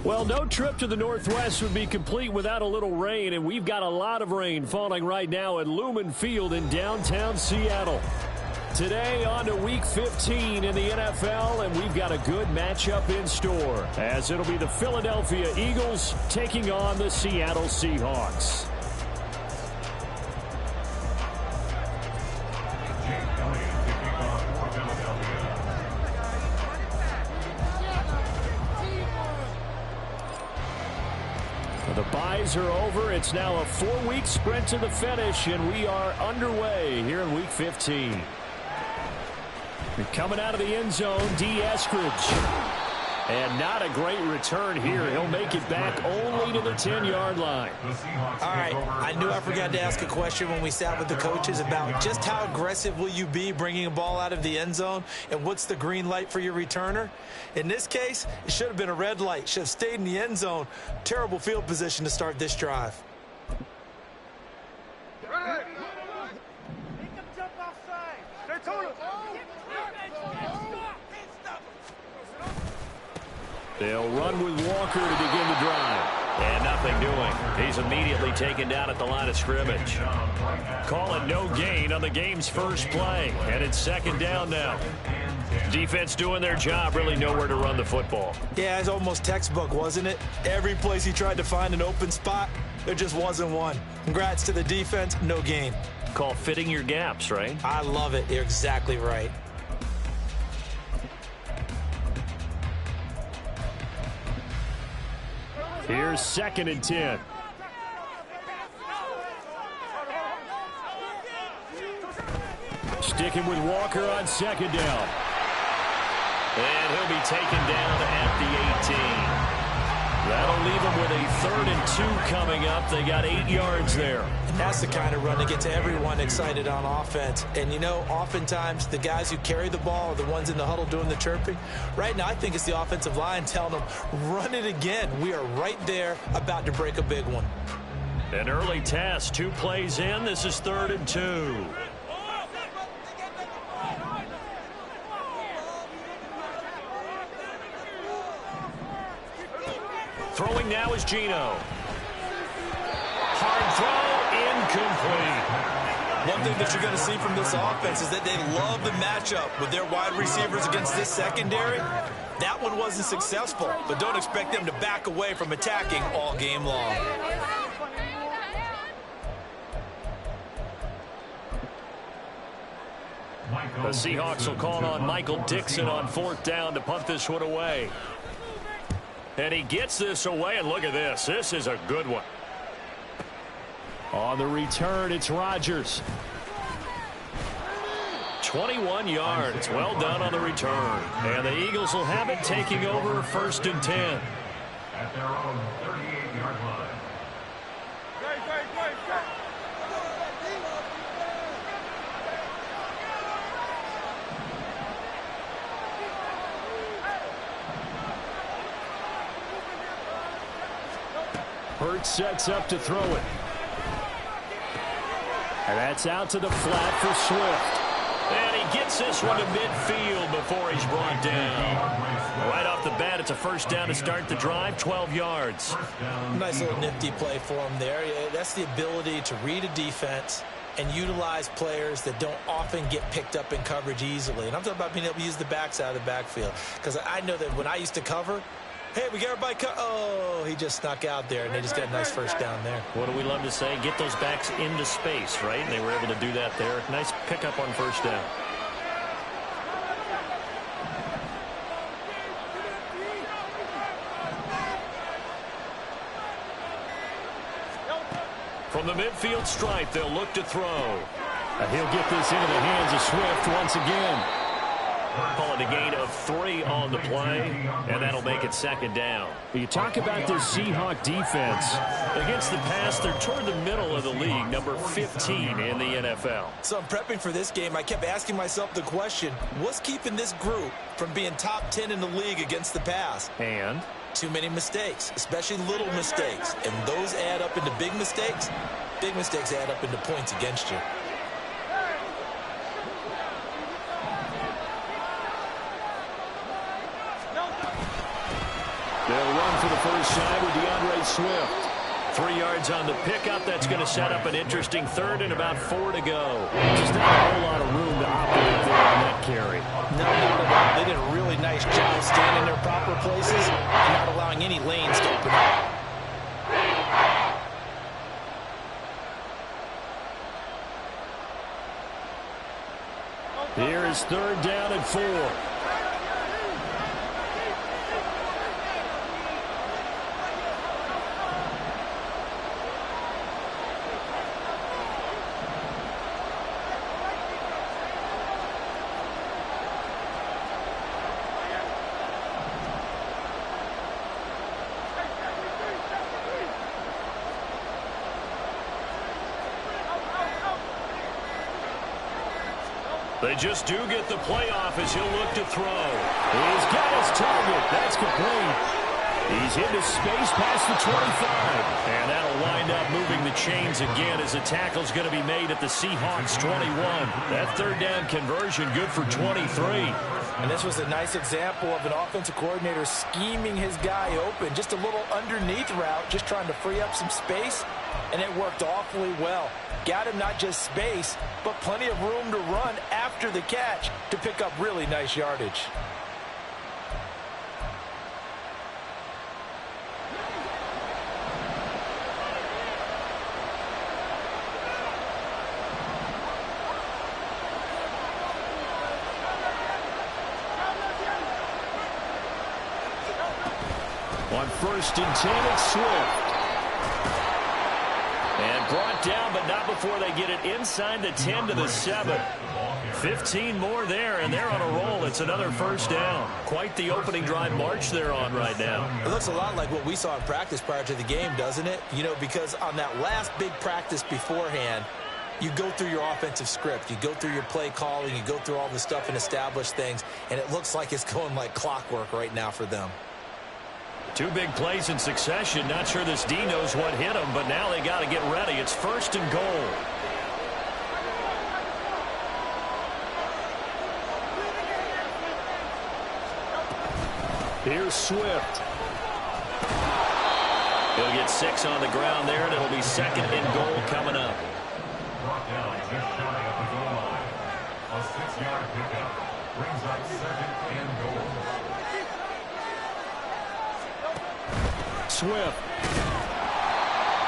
Well, no trip to the Northwest would be complete without a little rain, and we've got a lot of rain falling right now at Lumen Field in downtown Seattle. Today on to Week 15 in the NFL, and we've got a good matchup in store, as it'll be the Philadelphia Eagles taking on the Seattle Seahawks. The byes are over. It's now a 4-week sprint to the finish, and we are underway here in Week 15. Coming out of the end zone, D. Eskridge. And not a great return here. He'll make it back only to the 10-yard line. All right, I knew I forgot to ask a question when we sat with the coaches about just how aggressive will you be bringing a ball out of the end zone, and what's the green light for your returner? In this case, it should have been a red light. Should have stayed in the end zone. Terrible field position to start this drive. They'll run with Walker to begin the drive. And nothing doing. He's immediately taken down at the line of scrimmage. Calling no gain on the game's first play. And it's second down now. Defense doing their job, really nowhere to run the football. Yeah, it's almost textbook, wasn't it? Every place he tried to find an open spot, there just wasn't one. Congrats to the defense, no gain. Call fitting your gaps, right? I love it. You're exactly right. Here's 2nd and 10. Sticking with Walker on 2nd down. And he'll be taken down at the 18. That'll leave them with a 3rd and 2 coming up. They got 8 yards there. And that's the kind of run that gets everyone excited on offense. And, you know, oftentimes the guys who carry the ball are the ones in the huddle doing the chirping. Right now, I think it's the offensive line telling them, run it again. We are right there about to break a big one. An early test, 2 plays in. This is 3rd and 2. Throwing now is Geno. Hard throw, incomplete. One thing that you're going to see from this offense is that they love the matchup with their wide receivers against this secondary. That one wasn't successful, but don't expect them to back away from attacking all game long. The Seahawks will call on Michael Dixon on 4th down to punt this one away. And he gets this away, and look at this. This is a good one. On the return, it's Rodgers. 21 yards. Well done on the return. And the Eagles will have it, taking over 1st and 10. At their own 38-yard line. Hurts sets up to throw it. And that's out to the flat for Swift. And he gets this one to midfield before he's brought down. Right off the bat, it's a 1st down to start the drive, 12 yards. Nice little nifty play for him there. That's the ability to read a defense and utilize players that don't often get picked up in coverage easily. And I'm talking about being able to use the backs out of the backfield. Because I know that when I used to cover, hey, we got everybody cut. Oh, he just snuck out there, and they just got a nice 1st down there. What do we love to say? Get those backs into space, right? And they were able to do that there. Nice pickup on 1st down. From the midfield stripe, they'll look to throw. And he'll get this into the hands of Swift once again. Calling a gain of 3 on the play, and that'll make it 2nd down. You talk about this Seahawk defense. Against the pass, they're toward the middle of the league, number 15 in the NFL. So I'm prepping for this game. I kept asking myself the question, what's keeping this group from being top 10 in the league against the pass? And too many mistakes, especially little mistakes. And those add up into big mistakes. Big mistakes add up into points against you. They'll run for the first time with DeAndre Swift. 3 yards on the pickup. That's going to set up an interesting third and about 4 to go. Just not a whole lot of room to operate there on that carry. No, not at all. They did a really nice job staying in their proper places and not allowing any lanes to open up. Here is 3rd down and 4. They just do get the playoff as he'll look to throw. He's got his target. That's complete. He's into space past the 25. And that'll wind up moving the chains again as the tackle's going to be made at the Seahawks 21. That 3rd down conversion good for 23. And this was a nice example of an offensive coordinator scheming his guy open. Just a little underneath route, just trying to free up some space. And it worked awfully well. Got him not just space, but plenty of room to run after the catch to pick up really nice yardage. On 1st and 10, it's Swift. And brought down, but not before they get it inside the 10 to the 7. 15 more there, and they're on a roll. It's another 1st down. Quite the opening drive march they're on right now. It looks a lot like what we saw in practice prior to the game, doesn't it? You know, because on that last big practice beforehand, you go through your offensive script. You go through your play calling. You go through all the stuff and establish things, and it looks like it's going like clockwork right now for them. 2 big plays in succession. Not sure this D knows what hit him, but now they got to get ready. It's 1st and goal. Here's Swift. He'll get 6 on the ground there, and it'll be 2nd and goal coming up. Brought down just shy of the goal line. A 6-yard pickup brings up 2nd and goal. Swift.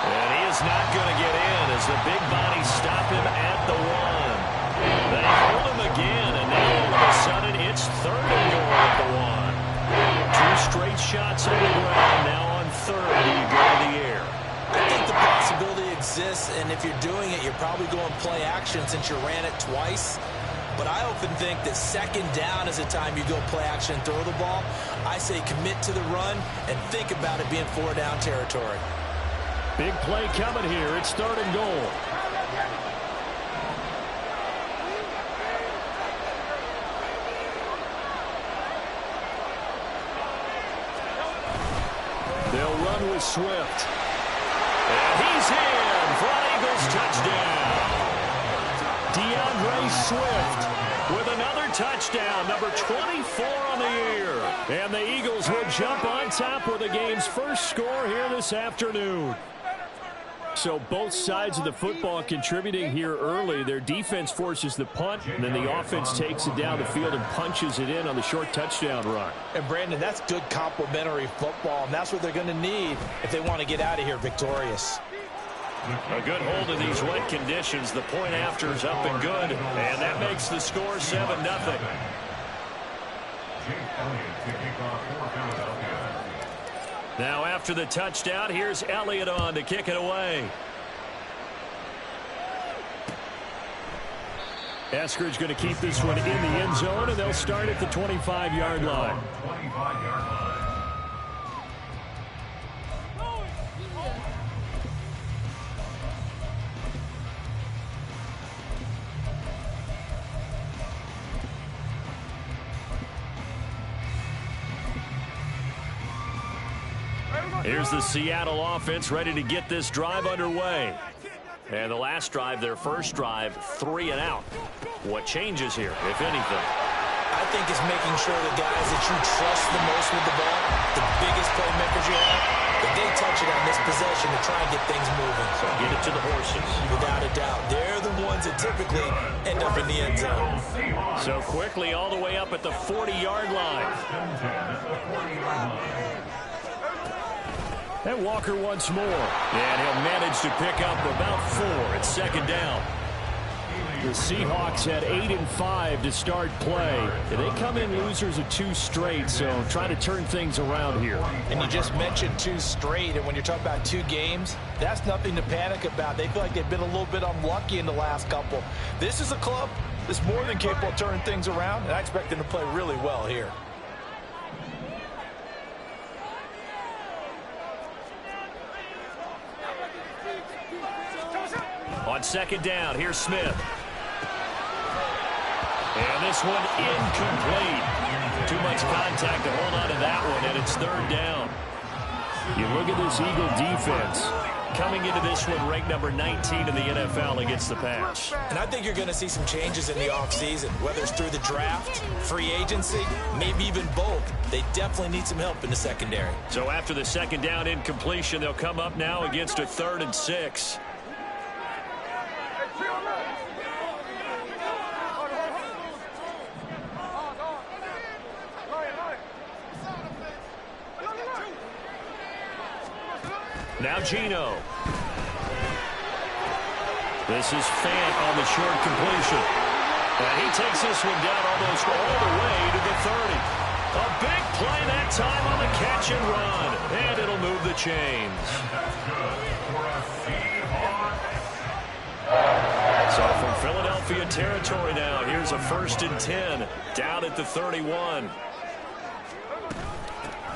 And he is not going to get in as the big bodies stop him at the 1. They hold him again, and now all of a sudden it's 3rd and goal at the 1. 2 straight shots on the ground. Now on 3rd, do you go to the air? I think the possibility exists, and if you're doing it, you're probably going play action since you ran it twice. But I often think that 2nd down is the time you go play action and throw the ball. I say commit to the run and think about it being 4-down territory. Big play coming here. It's 3rd and goal. They'll run with Swift. And he's in for an Eagles touchdown. DeAndre Swift with another touchdown, number 24 on the year. And the Eagles will jump on top with the game's first score here this afternoon. So both sides of the football contributing here early. Their defense forces the punt, and then the offense takes it down the field and punches it in on the short touchdown run. And, Brandon, that's good complementary football, and that's what they're going to need if they want to get out of here victorious. A good hold of these wet conditions. The point after is up and good, and that makes the score 7-0. Now after the touchdown, here's Elliott on to kick it away. Eskridge going to keep this one in the end zone, and they'll start at the 25-yard line. Here's the Seattle offense ready to get this drive underway. And the last drive, their first drive, 3 and out. What changes here, if anything? I think it's making sure the guys that you trust the most with the ball, the biggest playmakers you have, that they touch it on this possession to try and get things moving. So get it to the horses. Without a doubt. They're the ones that typically end up in the end zone. So quickly all the way up at the 40-yard line. And Walker once more. And he'll manage to pick up about 4 at second down. The Seahawks had 8-5 to start play. They come in losers of 2 straight, so try to turn things around here. And you just mentioned 2 straight, and when you're talking about 2 games, that's nothing to panic about. They feel like they've been a little bit unlucky in the last couple. This is a club that's more than capable of turning things around, and I expect them to play really well here. On second down, here's Smith. And this one incomplete. Too much contact to hold on to that one, and it's third down. You look at this Eagle defense. Coming into this one, ranked number 19 in the NFL against the pass. And I think you're going to see some changes in the offseason, whether it's through the draft, free agency, maybe even both. They definitely need some help in the secondary. So after the second down incompletion, they'll come up now against a 3rd and 6. Now Geno. This is Fant on the short completion. And he takes this one down almost all the way to the 30. A big play that time on the catch and run. And it'll move the chains. So from Philadelphia territory now, here's a 1st and 10 down at the 31.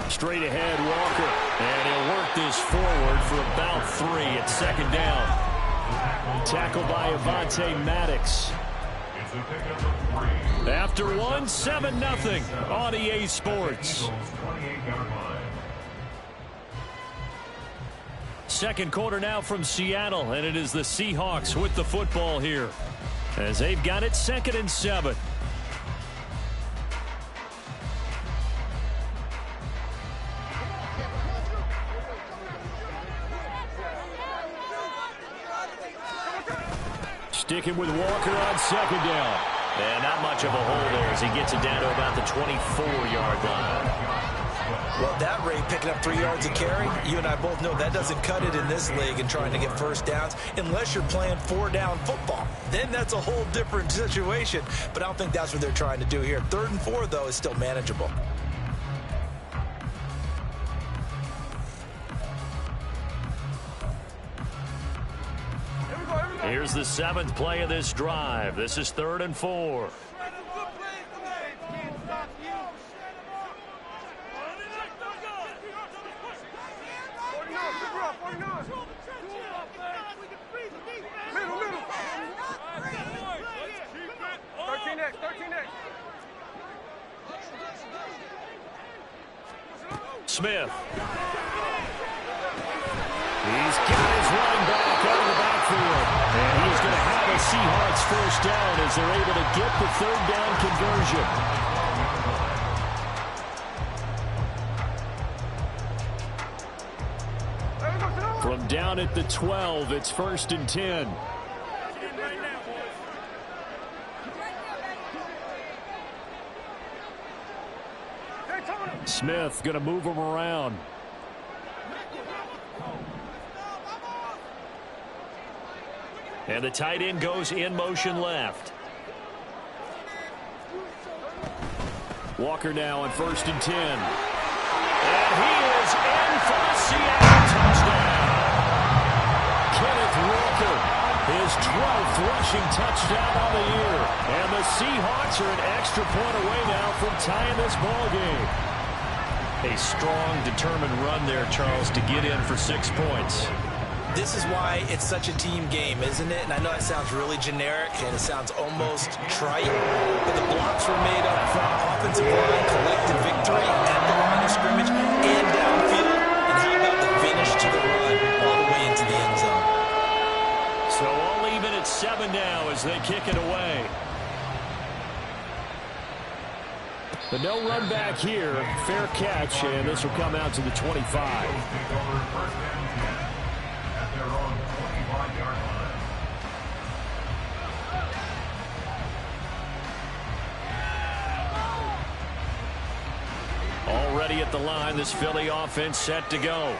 Straight ahead, Walker. And he'll work this forward for about 3 at second down. Tackled by Avonte Maddox. After 1, 7-0 on EA Sports. Second quarter now from Seattle, and it is the Seahawks with the football here, as they've got it 2nd and 7. Sticking with Walker on second down. And not much of a hole there as he gets it down to about the 24-yard line. Well, that rate, picking up 3 yards a carry, you and I both know that doesn't cut it in this league and trying to get first downs unless you're playing 4-down football. Then that's a whole different situation. But I don't think that's what they're trying to do here. 3rd and 4, though, is still manageable. Here's the 7th play of this drive. This is 3rd and 4. Smith. He's got his running back out of the backfield. And he's going to have a Seahawks first down as they're able to get the 3rd down conversion. From down at the 12, it's 1st and 10. Smith going to move him around. And the tight end goes in motion left. Walker now on 1st and 10. And he is in for the Seattle touchdown. Kenneth Walker, his 12th rushing touchdown on the year. And the Seahawks are an extra point away now from tying this ball game. A strong, determined run there, Charles, to get in for 6 points. This is why it's such a team game, isn't it? And I know it sounds really generic and it sounds almost trite, but the blocks were made up front. Offensive line, collective victory at the line of scrimmage and downfield. And how about the finish to the run all the way into the end zone? So all even at 7 now as they kick it away. But no run back here. Fair catch, and this will come out to the 25. Take over first and 10 at their own 25-yard line. Already at the line, this Philly offense set to go.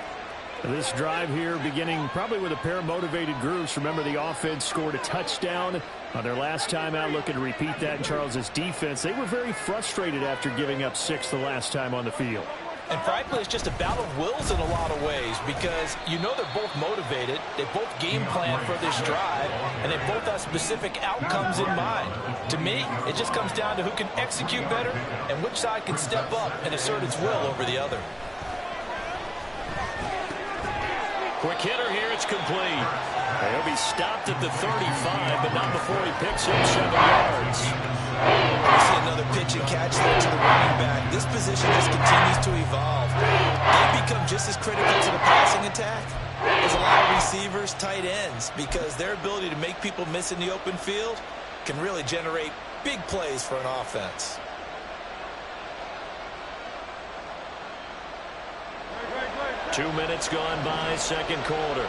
This drive here beginning probably with a pair of motivated groups. Remember, the offense scored a touchdown on their last time out, looking to repeat that in Charles's defense. They were very frustrated after giving up 6 the last time on the field. And frankly, it's just a battle of wills in a lot of ways because you know they're both motivated, they both game plan for this drive, and they both have specific outcomes in mind. To me, it just comes down to who can execute better and which side can step up and assert its will over the other. Quick hitter here, it's complete. He'll be stopped at the 35, but not before he picks up 7 yards. We see another pitch and catch there to the running back. This position just continues to evolve. They become just as critical to the passing attack as a lot of receivers, tight ends, because their ability to make people miss in the open field can really generate big plays for an offense. Two minutes gone by, second quarter.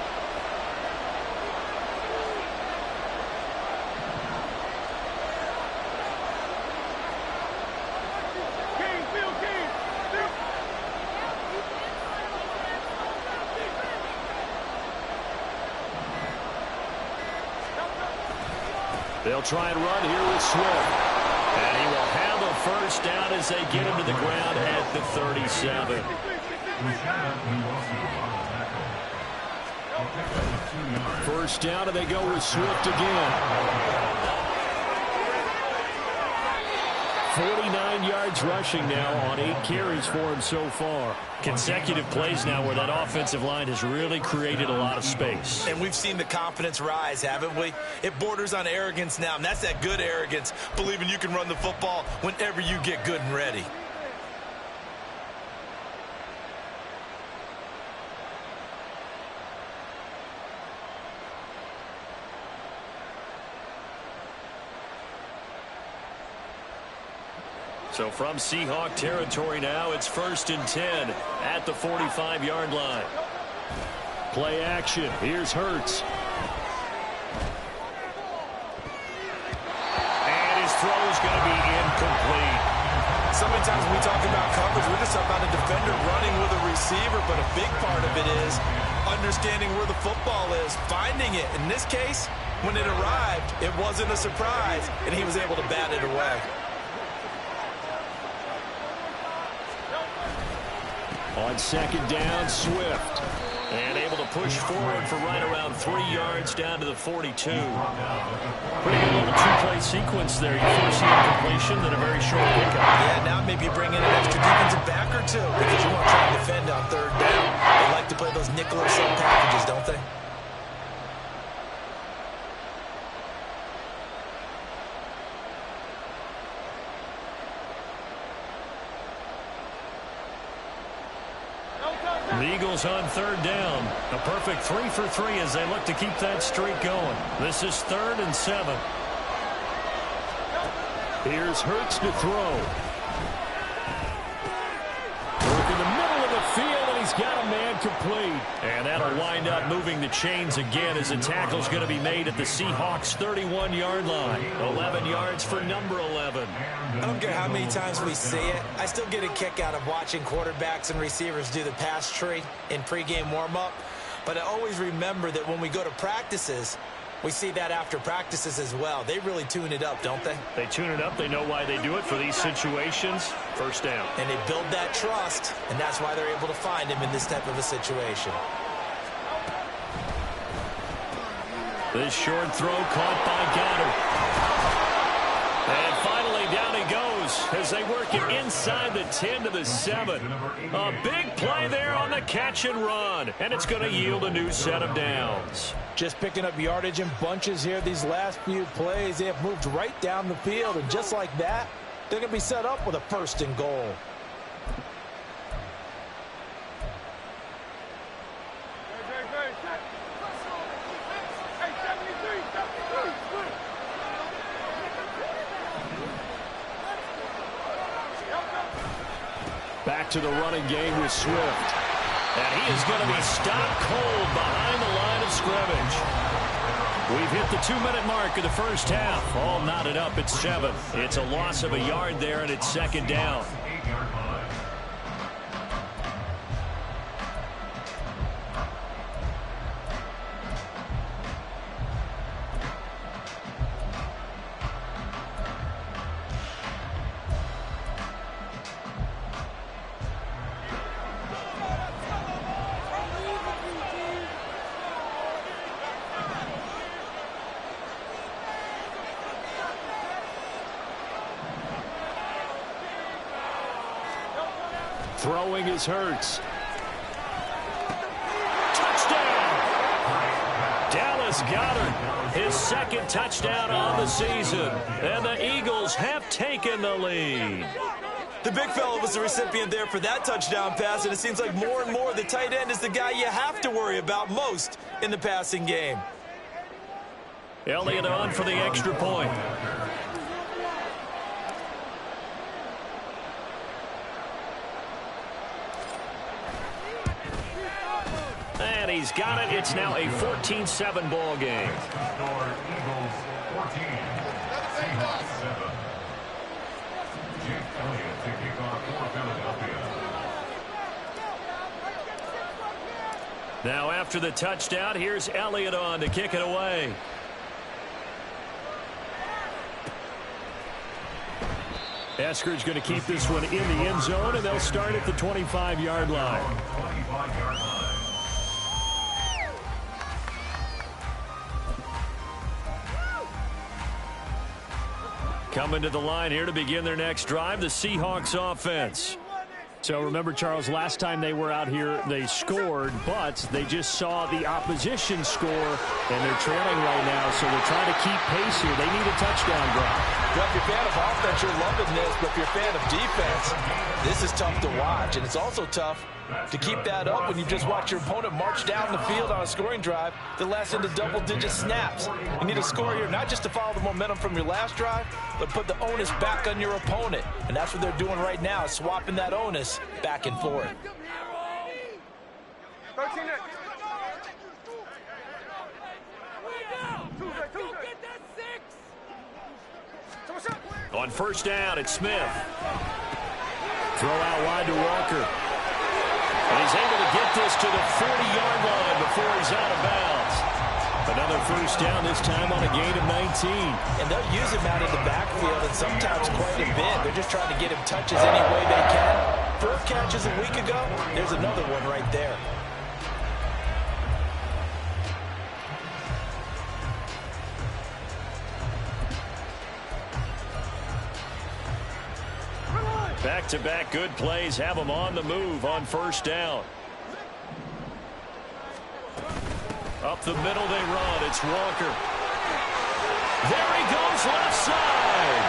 They'll try and run here with Swift. And he will have a first down as they get him to the ground at the 37. First down, and they go with Swift again. 49 yards rushing now on 8 carries for him so far. Consecutive plays now where that offensive line has really created a lot of space. And we've seen the confidence rise, haven't we? It borders on arrogance now, and that's that good arrogance, believing you can run the football whenever you get good and ready. So from Seahawk territory now, it's 1st and 10 at the 45-yard line. Play action. Here's Hurts. And his throw's going to be incomplete. So many times when we talk about coverage, we're just talking about a defender running with a receiver, but a big part of it is understanding where the football is, finding it. In this case, when it arrived, it wasn't a surprise, and he was able to bat it away. On second down, Swift. And able to push forward for right around 3 yards down to the 42. Pretty good little two-play sequence there. You force the incompletion, then a very short pickup. Yeah, now maybe you bring in an extra defensive back or two because you want to try and defend on 3rd down. They like to play those nickel or sub packages, don't they? The Eagles on 3rd down. A perfect 3 for 3 as they look to keep that streak going. This is 3rd and 7. Here's Hurts to throw. Work in the middle of the field, and he's got a man complete. And that'll wind up moving the chains again as the tackle's going to be made at the Seahawks' 31-yard line. 11 yards for number 11. I don't care how many times we see it. I still get a kick out of watching quarterbacks and receivers do the pass tree in pregame warm-up. But I always remember that when we go to practices, we see that after practices as well. They really tune it up, don't they? They tune it up. They know why they do it for these situations. First down. And they build that trust, and that's why they're able to find him in this type of a situation. This short throw caught by Goddard. And finally down he goes as they work it inside the 10 to the 7. A big play there on the catch and run. And it's going to yield a new set of downs. Just picking up yardage in bunches here these last few plays. They have moved right down the field. And just like that, they're going to be set up with a 1st and goal. Back to the running game with Swift. And he is going to be stopped cold behind the line of scrimmage. We've hit the 2-minute mark of the first half. All knotted up at 7. It's a loss of a yard there, and it's second down. Throwing is Hurts. Touchdown! Dallas Goedert, his second touchdown on the season. And the Eagles have taken the lead. The big fella was the recipient there for that touchdown pass, and it seems like more and more the tight end is the guy you have to worry about most in the passing game. Elliott on for the extra point. And he's got it. It's now a 14-7 ball game. Score Eagles 14, Seahawks 7. Jake Elliott to kick off for Philadelphia. Now after the touchdown, here's Elliott on to kick it away. Esker's going to keep this one in the end zone, and they'll start at the 25-yard line. 25-yard line. Coming to the line here to begin their next drive, the Seahawks offense. So remember, Charles, last time they were out here, they scored, but they just saw the opposition score, and they're trailing right now, so they're trying to keep pace here. They need a touchdown drive. Well, if you're a fan of offense, you're loving this, but if you're a fan of defense, this is tough to watch, and it's also tough to keep that up when you just watch your opponent march down the field on a scoring drive that lasts into double-digit snaps. You need a score here, not just to follow the momentum from your last drive, but put the onus back on your opponent. And that's what they're doing right now, swapping that onus back and forth. On first down, it's Smith. Throw out wide to Walker. And he's able to get this to the 40-yard line before he's out of bounds. Another first down, this time on a gain of 19. And they'll use him out in the backfield, and sometimes quite a bit. They're just trying to get him touches any way they can. 4 catches a week ago, there's another one right there. Back-to-back good plays have them on the move on first down. Up the middle they run. It's Walker. There he goes left side.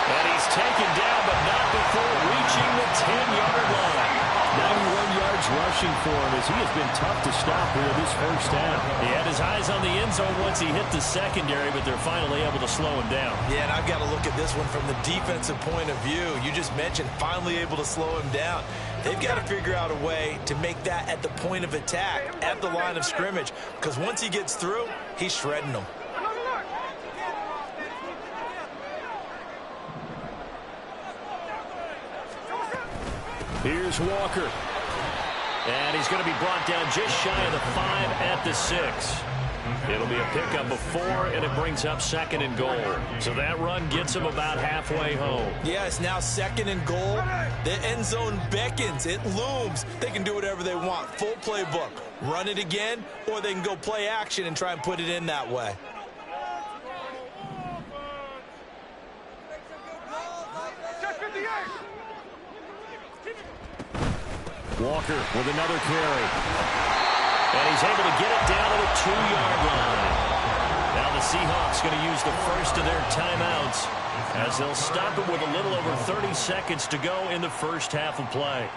And he's taken down, but not before reaching the 10-yard line. 91 yards rushing for him as he has been tough to stop here this first half. He had his eyes on the end zone once he hit the secondary, but they're finally able to slow him down. Yeah, and I've got to look at this one from the defensive point of view. You just mentioned finally able to slow him down. They've got to figure out a way to make that at the point of attack, at the line of scrimmage, because once he gets through, he's shredding them. Here's Walker. And he's going to be brought down just shy of the 5 at the 6. It'll be a pickup of 4, and it brings up 2nd and goal. So that run gets him about halfway home. Yeah, it's now 2nd and goal. The end zone beckons. It looms. They can do whatever they want. Full playbook. Run it again, or they can go play action and try and put it in that way. Walker with another carry. And he's able to get it down to the 2-yard line. Now the Seahawks going to use the first of their timeouts as they'll stop it with a little over 30 seconds to go in the first half of play.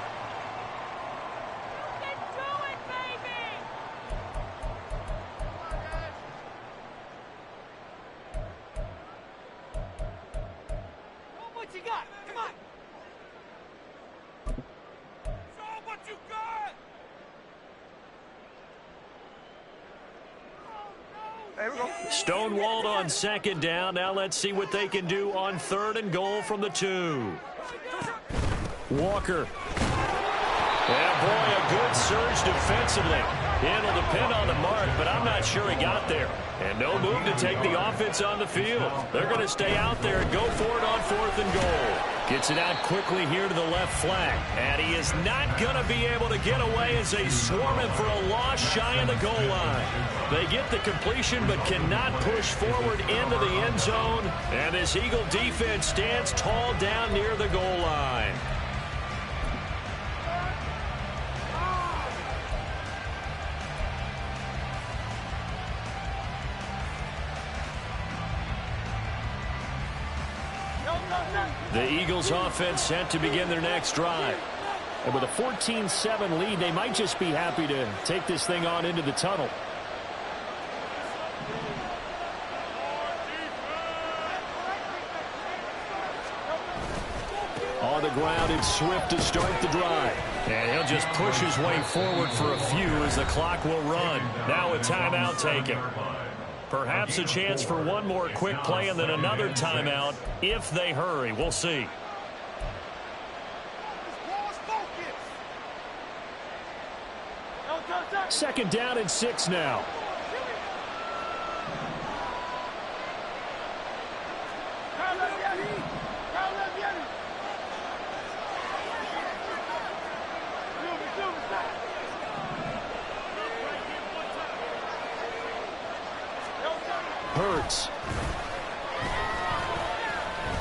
Stonewalled on second down. Now let's see what they can do on 3rd and goal from the 2. Walker. Yeah, boy, a good surge defensively. It'll depend on the mark, but I'm not sure he got there. And no move to take the offense on the field. They're going to stay out there and go for it on 4th and goal. Gets it out quickly here to the left flank. And he is not going to be able to get away as they swarm him for a loss shy of the goal line. They get the completion but cannot push forward into the end zone. And this Eagle defense stands tall down near the goal line. The Eagles offense set to begin their next drive. And with a 14-7 lead, they might just be happy to take this thing on into the tunnel. On the ground, it's Swift to start the drive. And he'll just push his way forward for a few as the clock will run. Now a timeout taken. Perhaps a chance for one more quick play and then another timeout if they hurry. We'll see. Second down and 6 now. Hurts.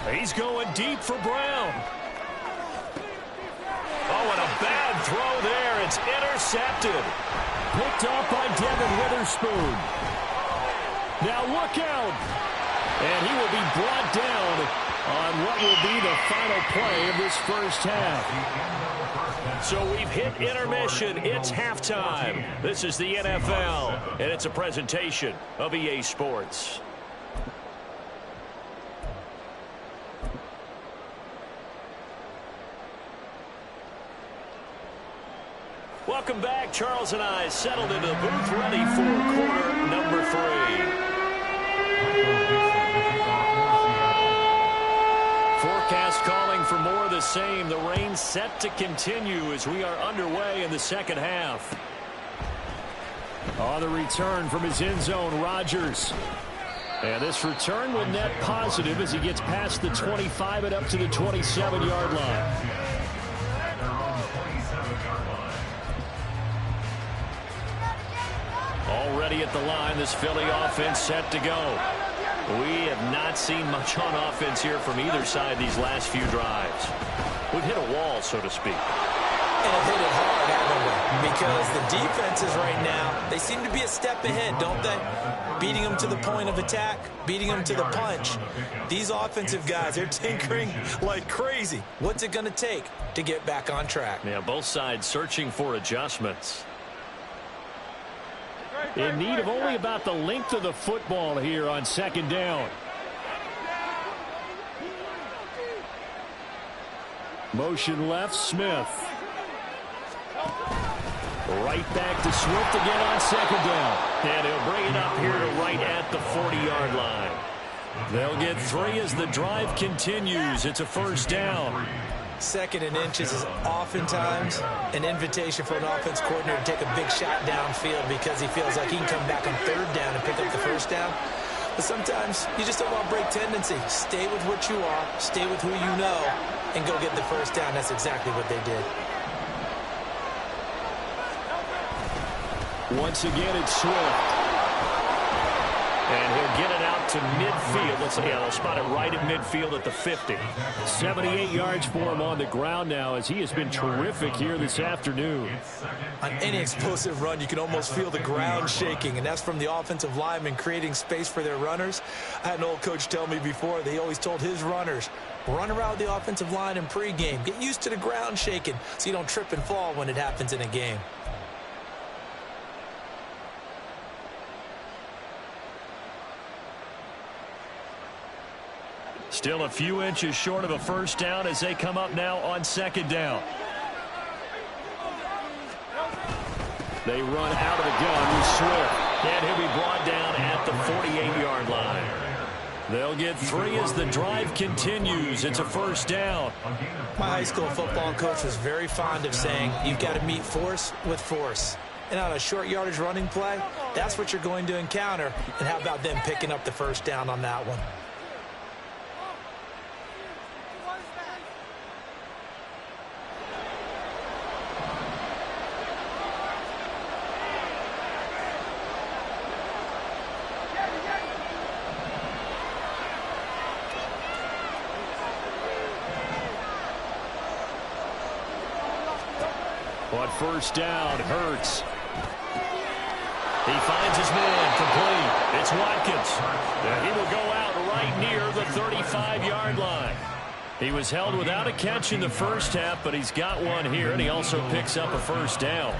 He's going deep for Brown. Oh, and a bad throw there. It's intercepted. Picked off by Devin Witherspoon. Now look out. And he will be brought down on what will be the final play of this first half. So we've hit intermission. It's halftime. This is the NFL, and it's a presentation of EA Sports. Welcome back. Charles and I settled into the booth ready for quarter number 3. Forecast calling for more of the same. The rain set to continue as we are underway in the second half. On the return from his end zone, Rodgers. And this return will net positive as he gets past the 25 and up to the 27-yard line. Already at the line, this Philly offense set to go. We have not seen much on offense here from either side these last few drives. We've hit a wall, so to speak. And hit it hard, haven't we? Because the defenses right now, they seem to be a step ahead, don't they? Beating them to the point of attack, beating them to the punch. These offensive guys, they're tinkering like crazy. What's it going to take to get back on track? Yeah, both sides searching for adjustments. In need of only about the length of the football here on second down. Motion left, Smith. Right back to Swift again on second down. And he'll bring it up here to right at the 40-yard line. They'll get 3 as the drive continues. It's a first down. Second and inches is oftentimes an invitation for an offense coordinator to take a big shot downfield because he feels like he can come back on third down and pick up the first down. But sometimes you just don't want to break tendency. Stay with what you are, stay with who you know, and go get the first down. That's exactly what they did. Once again, it's Swift. And he'll get it out to midfield. Let's see, they'll spot it right at midfield at the 50. 78 yards for him on the ground now as he has been terrific here this afternoon. On any explosive run, you can almost feel the ground shaking, and that's from the offensive linemen creating space for their runners. I had an old coach tell me before, they always told his runners, run around the offensive line in pregame. Get used to the ground shaking so you don't trip and fall when it happens in a game. Still a few inches short of a first down as they come up now on second down. They run out of the gun with Swift. And he'll be brought down at the 48-yard line. They'll get 3 as the drive continues. It's a first down. My high school football coach was very fond of saying, you've got to meet force with force. And on a short yardage running play, that's what you're going to encounter. And how about them picking up the first down on that one? On first down, Hurts. He finds his man complete. It's Watkins. And he will go out right near the 35-yard line. He was held without a catch in the first half, but he's got one here, and he also picks up a first down.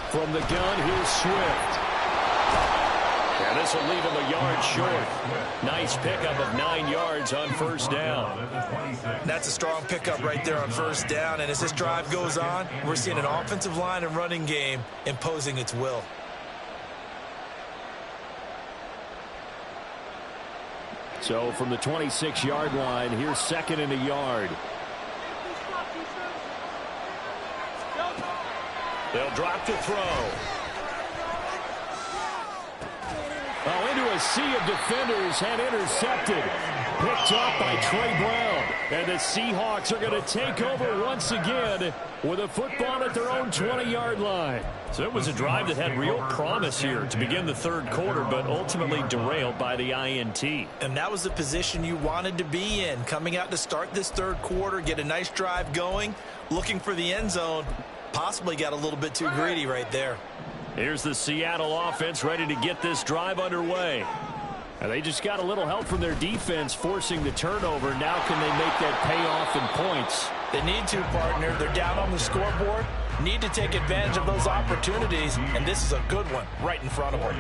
From the gun, here's Swift. And this will leave him a yard short. Nice pickup of 9 yards on first down. That's a strong pickup right there on first down. And as this drive goes on, we're seeing an offensive line and running game imposing its will. So from the 26-yard line, here's second and a yard. They'll drop to throw. Oh, into a sea of defenders and intercepted. Picked up by Trey Brown. And the Seahawks are going to take over once again with a football at their own 20-yard line. So it was a drive that had real promise here to begin the third quarter, but ultimately derailed by the INT. And that was the position you wanted to be in. Coming out to start this third quarter, get a nice drive going, looking for the end zone. Possibly got a little bit too greedy right there. Here's the Seattle offense ready to get this drive underway. And they just got a little help from their defense forcing the turnover. Now can they make that pay off in points? They need to, partner. They're down on the scoreboard. Need to take advantage of those opportunities, and this is a good one right in front of them.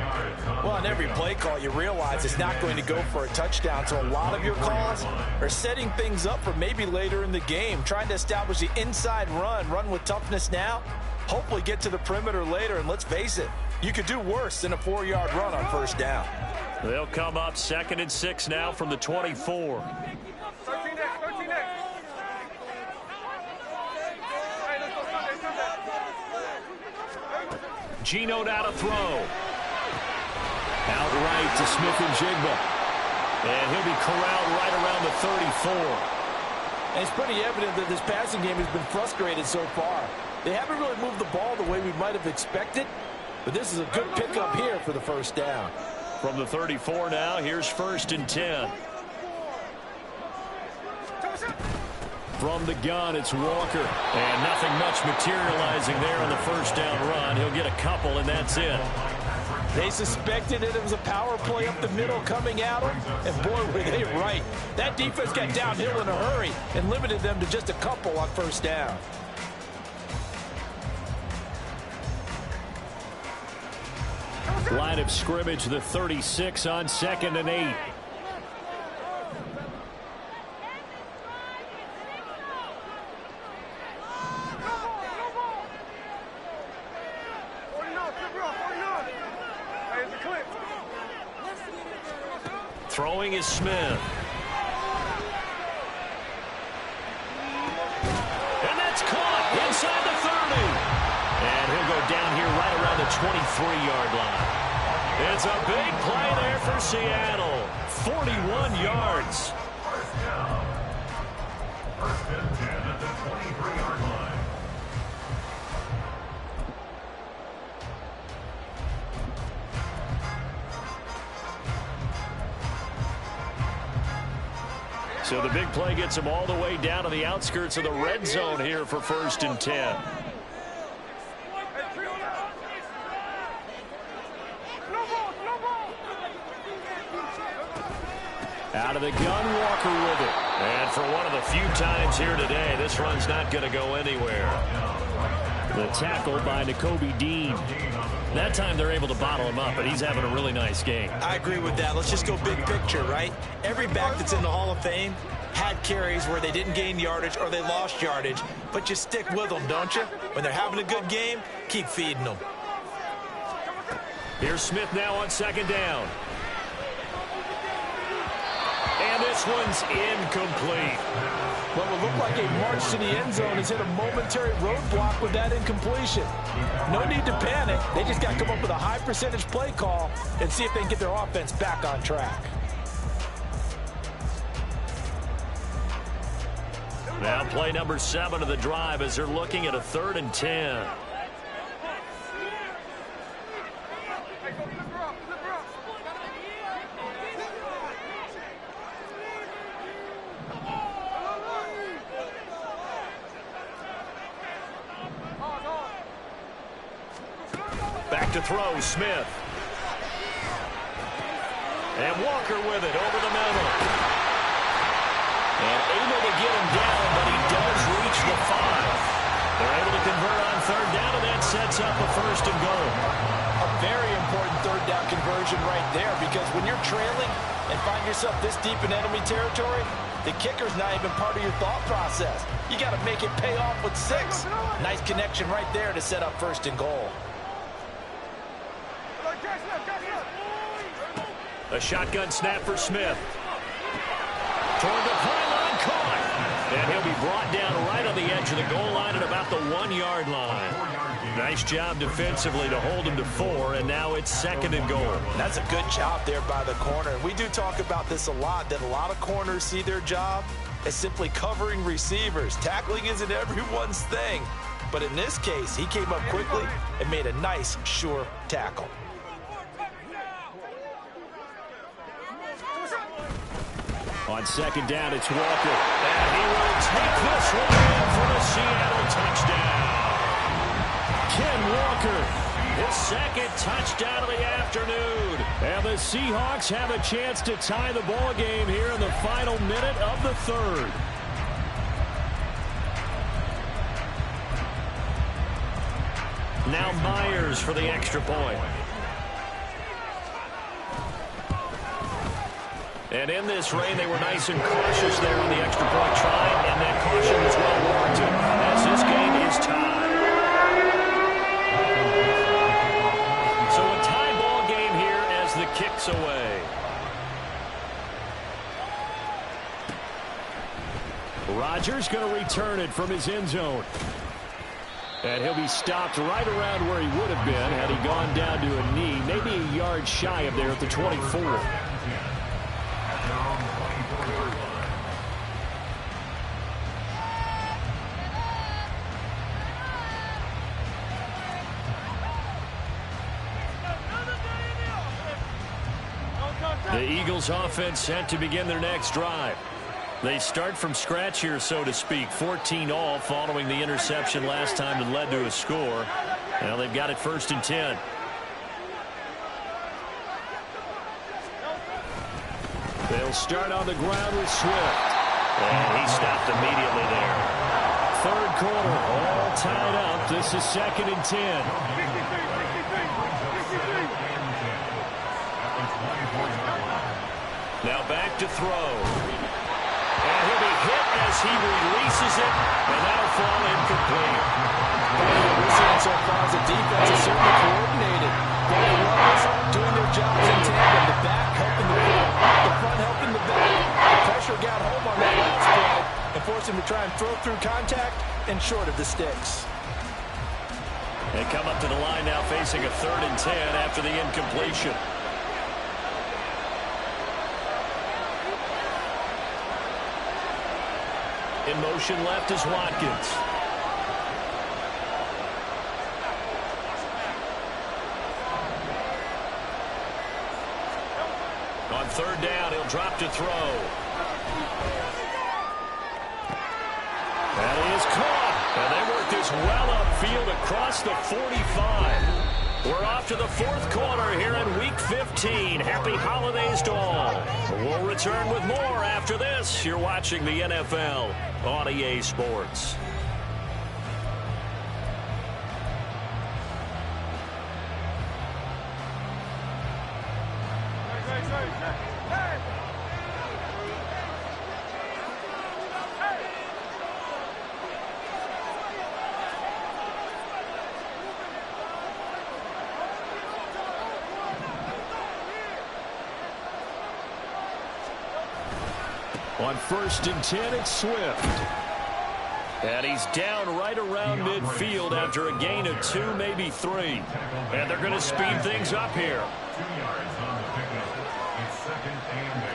Well, on every play call, you realize it's not going to go for a touchdown, so a lot of your calls are setting things up for maybe later in the game, trying to establish the inside run with toughness now, hopefully get to the perimeter later, and let's face it, you could do worse than a 4-yard run on first down. They'll come up 2nd and 6 now from the 24. Geno now to throw. Out right to Smith-Njigba. And he'll be corralled right around the 34. And it's pretty evident that this passing game has been frustrated so far. They haven't really moved the ball the way we might have expected, but this is a good pickup here for the first down. From the 34 now, here's 1st and 10. From the gun, it's Walker. And nothing much materializing there on the first down run. He'll get a couple, and that's it. They suspected it was a power play up the middle coming at them, and boy, were they right. That defense got downhill in a hurry and limited them to just a couple on first down. Line of scrimmage, the 36 on 2nd and 8. Throwing is Smith. And that's caught inside the 30. And he'll go down here right around the 23-yard line. It's a big play there for Seattle. 41 yards. First down. 1st and 10 at the 23-yard line. So the big play gets him all the way down to the outskirts of the red zone here for 1st and 10. Out of the gun, Walker with it. And for one of the few times here today, this run's not going to go anywhere. The tackle by Nakobe Dean. That time they're able to bottle him up, but he's having a really nice game. I agree with that. Let's just go big picture, right? Every back that's in the Hall of Fame had carries where they didn't gain yardage or they lost yardage, but you stick with them, don't you? When they're having a good game, keep feeding them. Here's Smith now on second down. And this one's incomplete. What will look like a march to the end zone has hit a momentary roadblock with that incompletion. No need to panic. They just got to come up with a high percentage play call and see if they can get their offense back on track. Now play number 7 of the drive as they're looking at a 3rd and 10. Back to throw, Smith. And Walker with it over the middle. And able to get him down, but he does reach the 5. They're able to convert on 3rd down, and that sets up a 1st and goal. A very important 3rd down conversion right there, because when you're trailing and find yourself this deep in enemy territory, the kicker's not even part of your thought process. You got to make it pay off with 6. Nice connection right there to set up 1st and goal. A shotgun snap for Smith. Toward the pylon, caught. And he'll be brought down right on the edge of the goal line at about the 1-yard line. Nice job defensively to hold him to 4, and now it's 2nd and goal. That's a good job there by the corner. And we do talk about this a lot, that a lot of corners see their job as simply covering receivers. Tackling isn't everyone's thing. But in this case, he came up quickly and made a nice, sure tackle. On 2nd down, it's Walker. And he will take this one in for the Seattle touchdown. Ken Walker, his 2nd touchdown of the afternoon. And the Seahawks have a chance to tie the ball game here in the final minute of the 3rd. Now Myers for the extra point. And in this rain, they were nice and cautious there on the extra point try, and that caution was well warranted as this game is tied. So a tie ball game here as the kick's away. Rodgers going to return it from his end zone. And he'll be stopped right around where he would have been had he gone down to a knee, maybe a yard shy of there at the 24. The Eagles offense set to begin their next drive. They start from scratch here, so to speak. 14 all following the interception last time that led to a score. Now they've got it 1st and 10. They'll start on the ground with Swift. And he stopped immediately there. 3rd quarter, all tied up. This is 2nd and 10. Now back to throw. And he'll be hit as he releases it, and that'll fall incomplete. What we're seeing so far is the defense is certainly coordinated. Both levels doing their jobs in tandem. The back helping the front, the front helping the back. The pressure got home on that last play and forced him to try and throw through contact and short of the sticks. They come up to the line now facing a 3rd and 10 after the incompletion. In motion left is Watkins. On 3rd down, he'll drop to throw. That is caught. And they work this well upfield across the 45. We're off to the fourth quarter here in Week 15. Happy holidays to all. We'll return with more after this. You're watching the NFL on EA Sports. On 1st and 10, it's Swift. And he's down right around midfield after a gain of 2, maybe 3. And they're going to speed things up here. 2 yards on the pickup. It's 2nd and 8.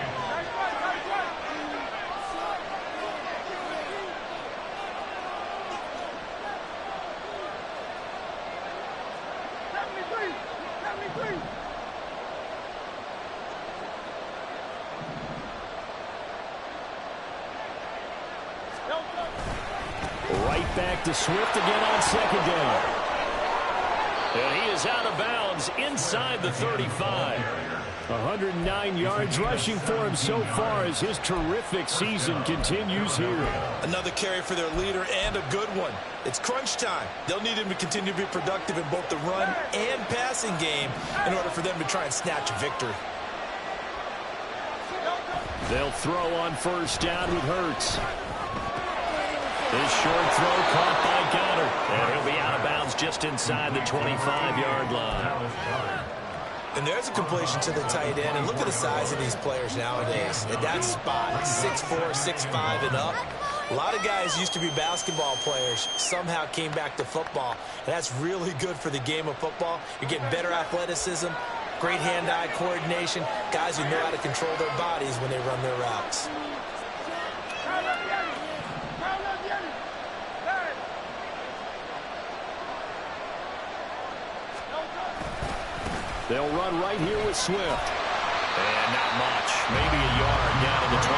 Right back to Swift again on 2nd down. And he is out of bounds inside the 35. 109 yards rushing for him so far as his terrific season continues here. Another carry for their leader and a good one. It's crunch time. They'll need him to continue to be productive in both the run and passing game in order for them to try and snatch a victory. They'll throw on 1st down with Hurts. This short throw caught by Goddard. And he'll be out of bounds just inside the 25-yard line. And there's a completion to the tight end. And look at the size of these players nowadays. At that spot, 6'4", 6'5", and up. A lot of guys used to be basketball players, somehow came back to football. And that's really good for the game of football. You're getting better athleticism, great hand-eye coordination, guys who know how to control their bodies when they run their routes. They'll run right here with Swift. And not much. Maybe a yard down to the 23.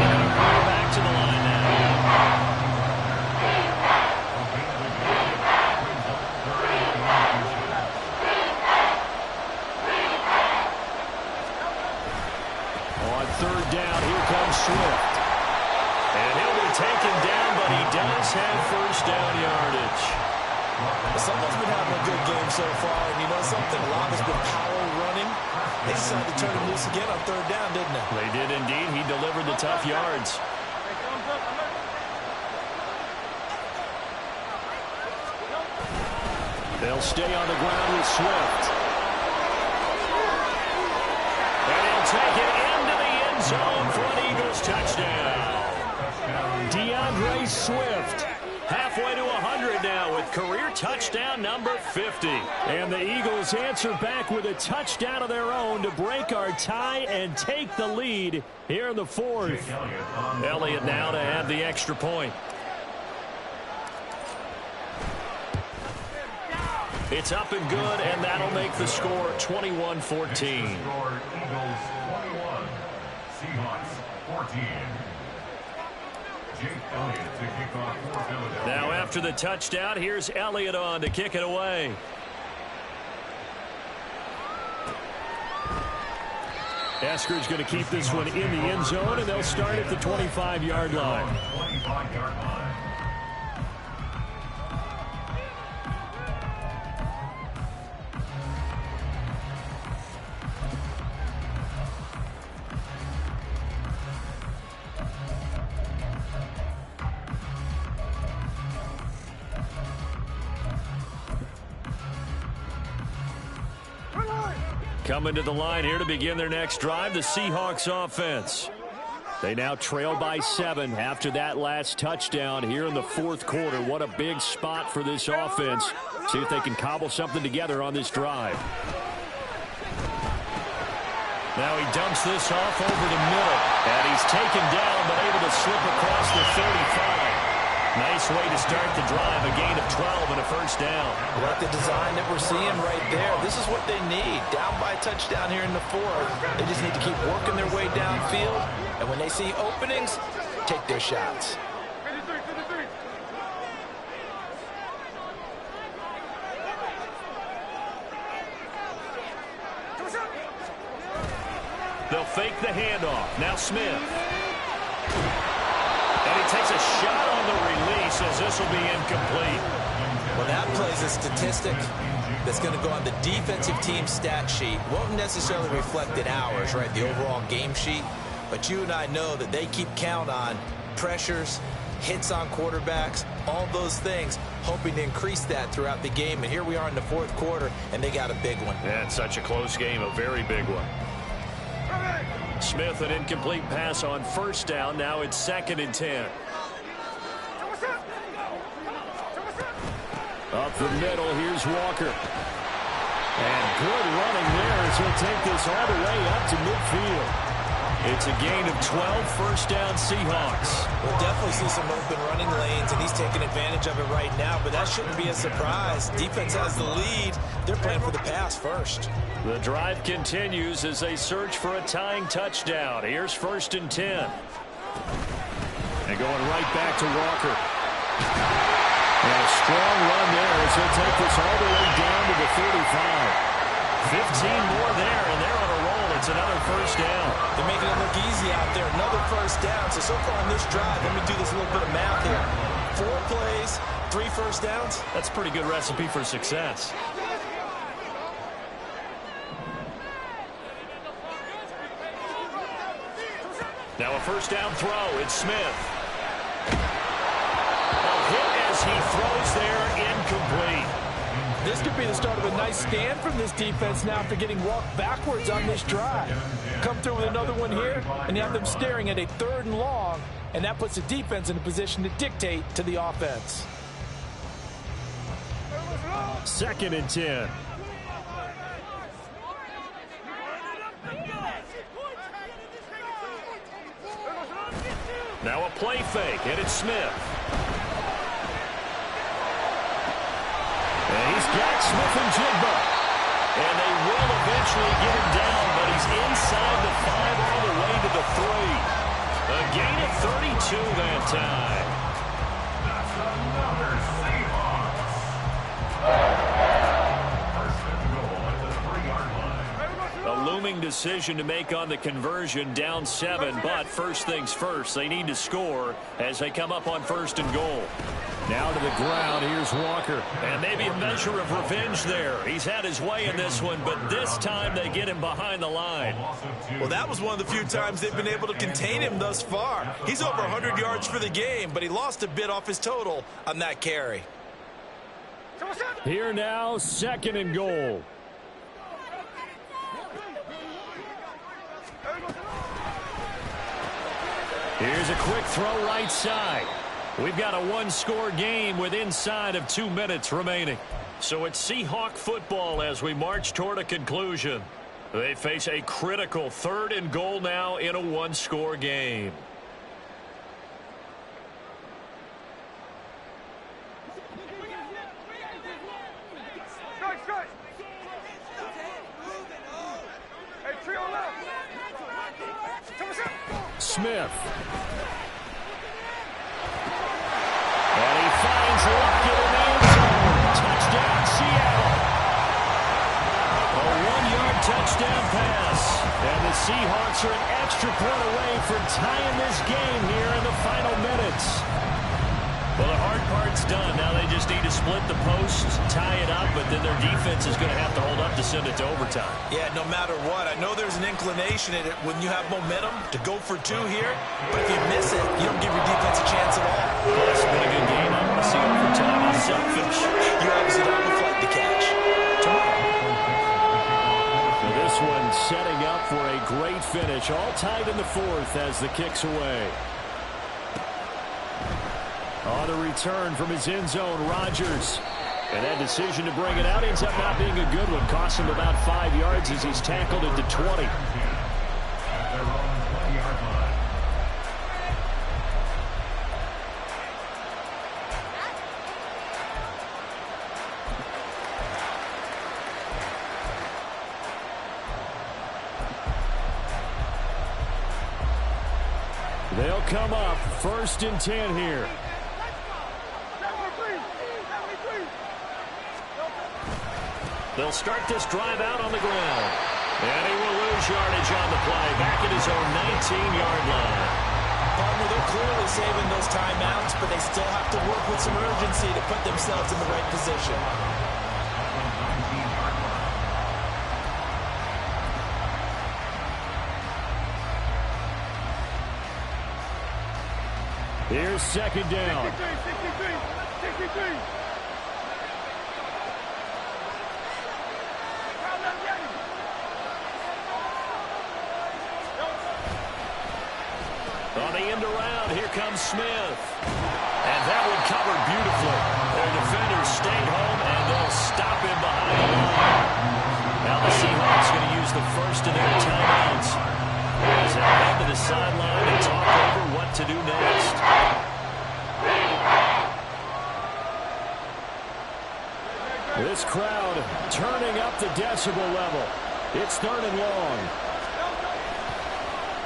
And back to the line now. On 3rd down, here comes Swift. And he'll be taken down, but he does have 1st down yardage. Someone's been having a good game so far, and you know something? A lot has been power running. They decided to turn him loose again on 3rd down, didn't they? They did indeed. He delivered the tough yards. They'll stay on the ground with Swift. And he'll take it into the end zone for an Eagles touchdown. DeAndre Swift. Halfway to 100 now with career touchdown number 50. And the Eagles answer back with a touchdown of their own to break our tie and take the lead here in the 4th. Elliott now to have the extra point. It's up and good, and that'll make the score 21-14. Score Eagles 21, Seahawks 14. Now after the touchdown, here's Elliott on to kick it away. Esker's going to keep this one in the end zone, and they'll start at the 25-yard line. 25-yard line. Coming to the line here to begin their next drive, the Seahawks offense. They now trail by 7 after that last touchdown here in the 4th quarter. What a big spot for this offense. See if they can cobble something together on this drive. Now he dumps this off over the middle. And he's taken down but able to slip across the 35. Nice way to start the drive. A gain of 12 and a 1st down. I like the design that we're seeing right there. This is what they need. Down by a touchdown here in the 4th. They just need to keep working their way downfield. And when they see openings, take their shots. They'll fake the handoff. Now Smith. And he takes a shot on the release as this will be incomplete. Well, that plays a statistic that's going to go on the defensive team stat sheet. Won't necessarily reflect in ours, right, the overall game sheet. But you and I know that they keep count on pressures, hits on quarterbacks, all those things, hoping to increase that throughout the game. And here we are in the fourth quarter, and they got a big one. Yeah, it's such a close game, a very big one. Smith, an incomplete pass on first down. Now it's 2nd and 10. Up the middle, here's Walker. And good running there as he'll take this all the way up to midfield. It's a gain of 12, first down Seahawks. We'll definitely see some open running lanes, and he's taking advantage of it right now, but that shouldn't be a surprise. Defense has the lead. They're playing for the pass first. The drive continues as they search for a tying touchdown. Here's 1st and 10. And going right back to Walker. And a strong run there as he'll take this all the way down to the 45. 15 more there, and they're on a roll. It's another first down. They're making it look easy out there. Another first down. So far on this drive, let me do this little bit of math here. 4 plays, 3 first downs. That's a pretty good recipe for success. Now a first down throw. It's Smith. A hit as he throws there, incomplete. This could be the start of a nice stand from this defense now after getting walked backwards on this drive. Come through with another one here, and you have them staring at a 3rd and long, and that puts the defense in a position to dictate to the offense. 2nd and 10. Now a play fake, and it's Smith. And he's got Smith and Jigba. And they will eventually get him down, but he's inside the 5 all the way to the 3. A gain of 32 that time. That's another Seahawks. First and goal at the 3-yard line. A looming decision to make on the conversion, down 7, but first things first, they need to score as they come up on 1st and goal. Now to the ground, here's Walker. And maybe a measure of revenge there. He's had his way in this one, but this time they get him behind the line. Well, that was one of the few times they've been able to contain him thus far. He's over 100 yards for the game, but he lost a bit off his total on that carry. Here now, 2nd and goal. Here's a quick throw right side. We've got a 1-score game with inside of 2 minutes remaining. So it's Seahawk football as we march toward a conclusion. They face a critical 3rd and goal now in a 1-score game. Smith. And he finds Lockett in the end zone. Touchdown, Seattle. A 1-yard touchdown pass. And the Seahawks are an extra point away from tying this game here in the final minutes. Well, the hard part's done. Now they just need to split the posts, tie it up, but then their defense is going to have to hold up to send it to overtime. Yeah, no matter what. I know there's an inclination in it when you have momentum to go for 2 here, but if you miss it, you don't give your defense a chance at all. Well, it's been a good game. I want to see overtime. I'm selfish. You obviously don't have a flight to catch. So this one setting up for a great finish. All tied in the 4th as the kick's away. On the return from his end zone, Rodgers. And that decision to bring it out ends up not being a good one. Cost him about 5 yards as he's tackled at the 20. They'll come up 1st and 10 here. They'll start this drive out on the ground. And he will lose yardage on the play. Back at his own 19-yard line. Partner, they're clearly saving those timeouts, but they still have to work with some urgency to put themselves in the right position. Here's second down. 63. On the end around, here comes Smith. And that one covered beautifully. Their defenders stayed home, and they'll stop him behind the line. Now the Seahawks going to use the first of their timeouts as they head to the sideline and talk over what to do next. This crowd turning up the decibel level. It's 3rd and long.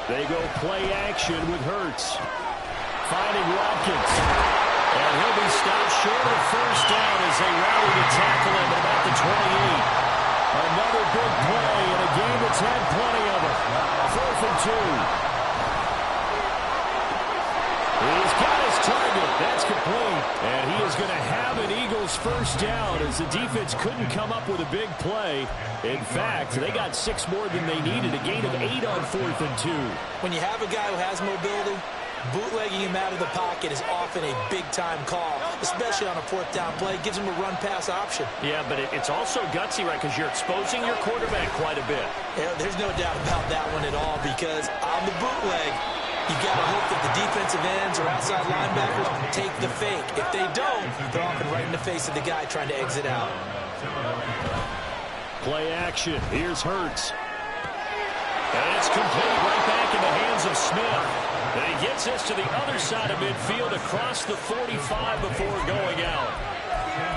They go play action with Hurts. Finding Watkins. And he'll be stopped short of first down as they rally to tackle him at about the 28. Another big play in a game that's had plenty of it. 4th and 2. He's got his target. That's complete. And he is going to have an Eagles first down as the defense couldn't come up with a big play. In fact, they got 6 more than they needed. A gain of 8 on 4th and 2. When you have a guy who has mobility, bootlegging him out of the pocket is often a big-time call, especially on a 4th down play. Gives him a run-pass option. Yeah, but it's also gutsy, right, because you're exposing your quarterback quite a bit. Yeah, there's no doubt about that one at all, because on the bootleg, you got to hope that the defensive ends or outside linebackers take the fake. If they don't, they're often right in the face of the guy trying to exit out. Play action. Here's Hurts. And it's complete right back in the hands of Smith. And he gets this to the other side of midfield across the 45 before going out.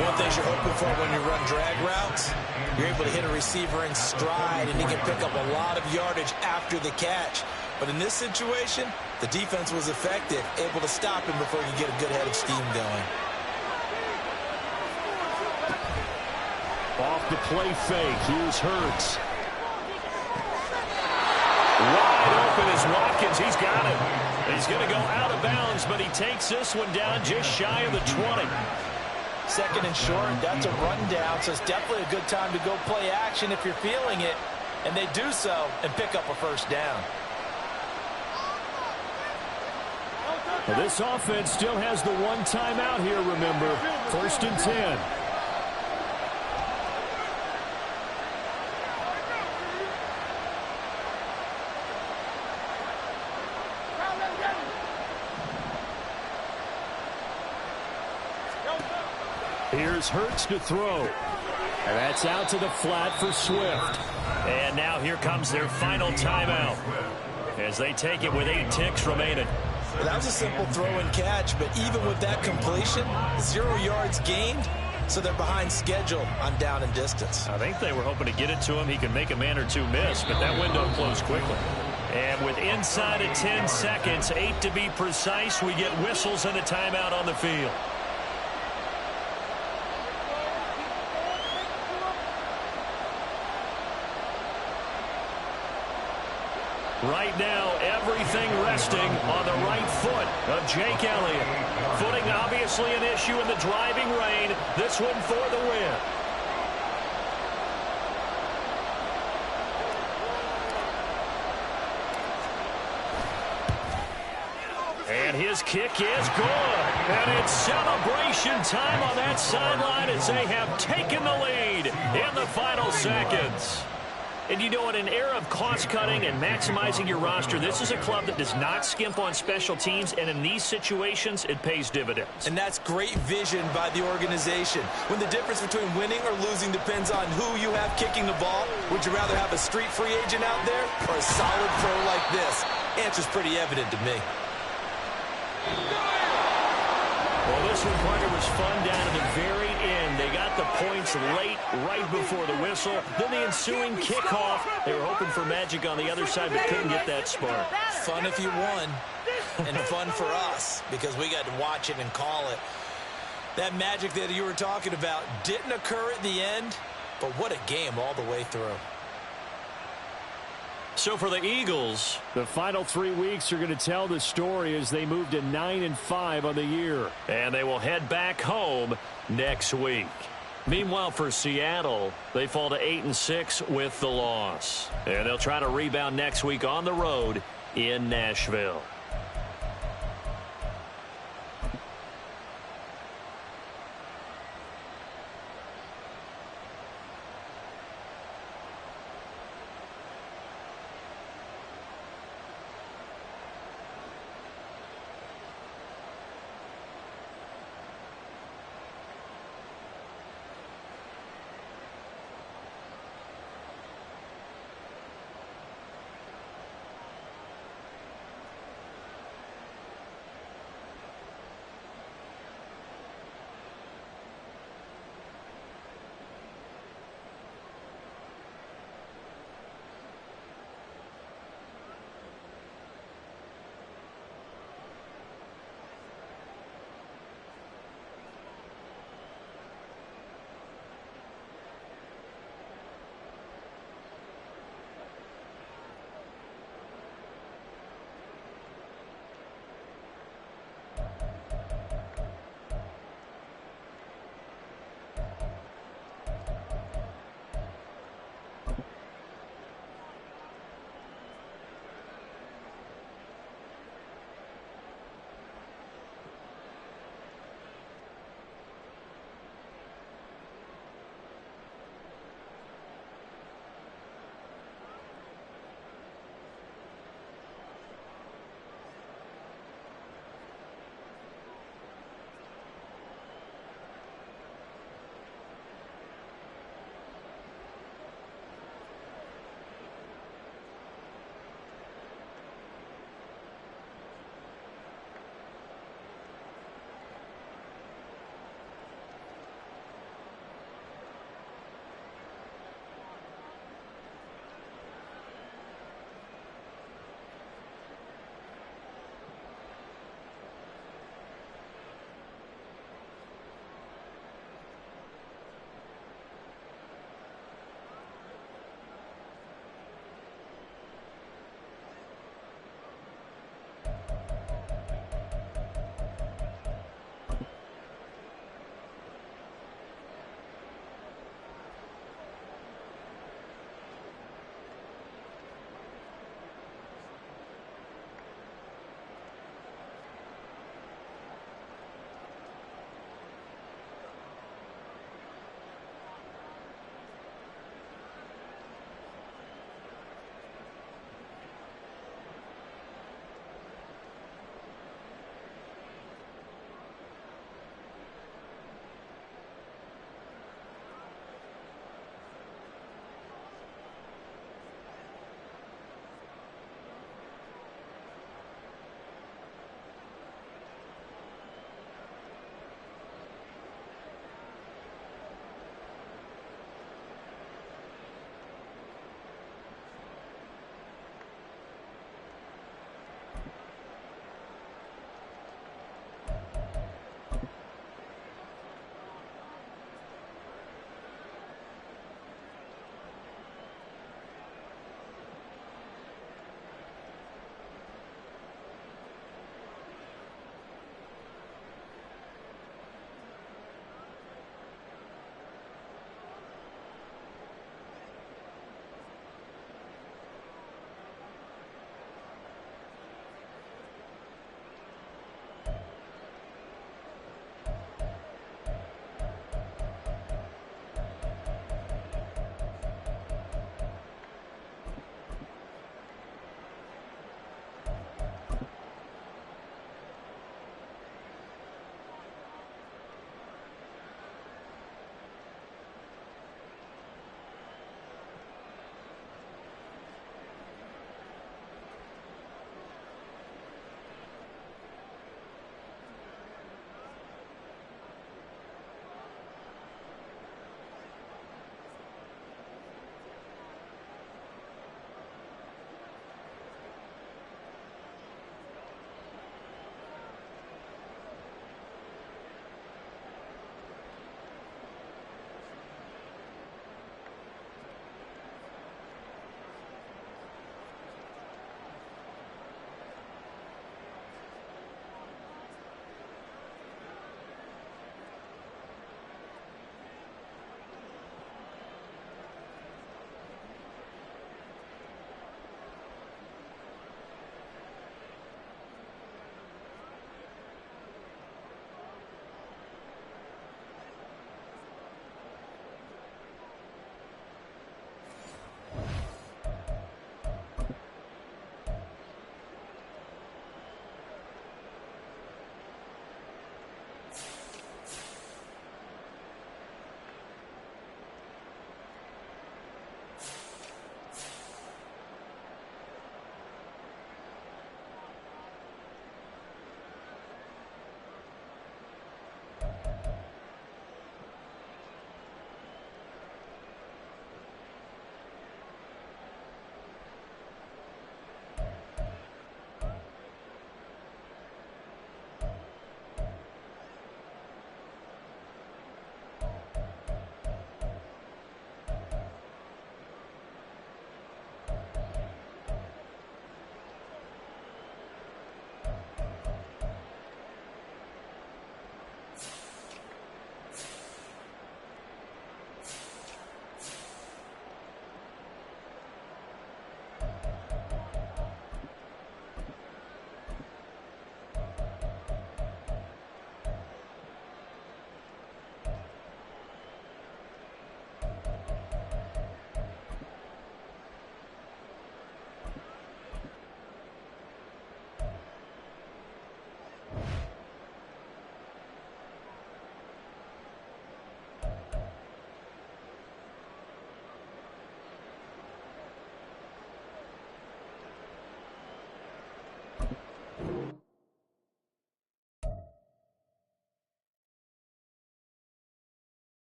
One thing you're hoping for when you run drag routes, you're able to hit a receiver in stride, and he can pick up a lot of yardage after the catch. But in this situation, the defense was effective, able to stop him before he could get a good head of steam going. Off the play fake. Here's Hurts. Wide open is Watkins. He's got it. He's going to go out of bounds, but he takes this one down just shy of the 20. 2nd and short, that's a rundown, so it's definitely a good time to go play action if you're feeling it. And they do so and pick up a first down. Well, this offense still has the 1 timeout here, remember. 1st and 10. Here's Hurts to throw. And that's out to the flat for Swift. And now here comes their final timeout as they take it with 8 ticks remaining. Well, that was a simple throw and catch, but even with that completion, 0 yards gained, so they're behind schedule on down and distance. I think they were hoping to get it to him. He could make a man or two miss, but that window closed quickly. And with inside of 10 seconds, 8 to be precise, we get whistles and a timeout on the field. Right now, everything resting on the right foot of Jake Elliott. Footing obviously an issue in the driving rain. This one for the win. And his kick is good. And it's celebration time on that sideline as they have taken the lead in the final seconds. And you know, in an era of cost-cutting and maximizing your roster, this is a club that does not skimp on special teams, and in these situations, it pays dividends. And that's great vision by the organization. When the difference between winning or losing depends on who you have kicking the ball, would you rather have a street free agent out there or a solid pro like this? Answer's pretty evident to me. Well, this one, partner, was fun down to the very end. They got the points late, right before the whistle. Then the ensuing kickoff. They were hoping for magic on the other side, but couldn't get that spark. Fun if you won, and fun for us, because we got to watch it and call it. That magic that you were talking about didn't occur at the end, but what a game all the way through. So for the Eagles, the final 3 weeks are going to tell the story as they move to 9-5 on the year. and they will head back home next week. Meanwhile, for Seattle, they fall to 8-6 with the loss. And they'll try to rebound next week on the road in Nashville.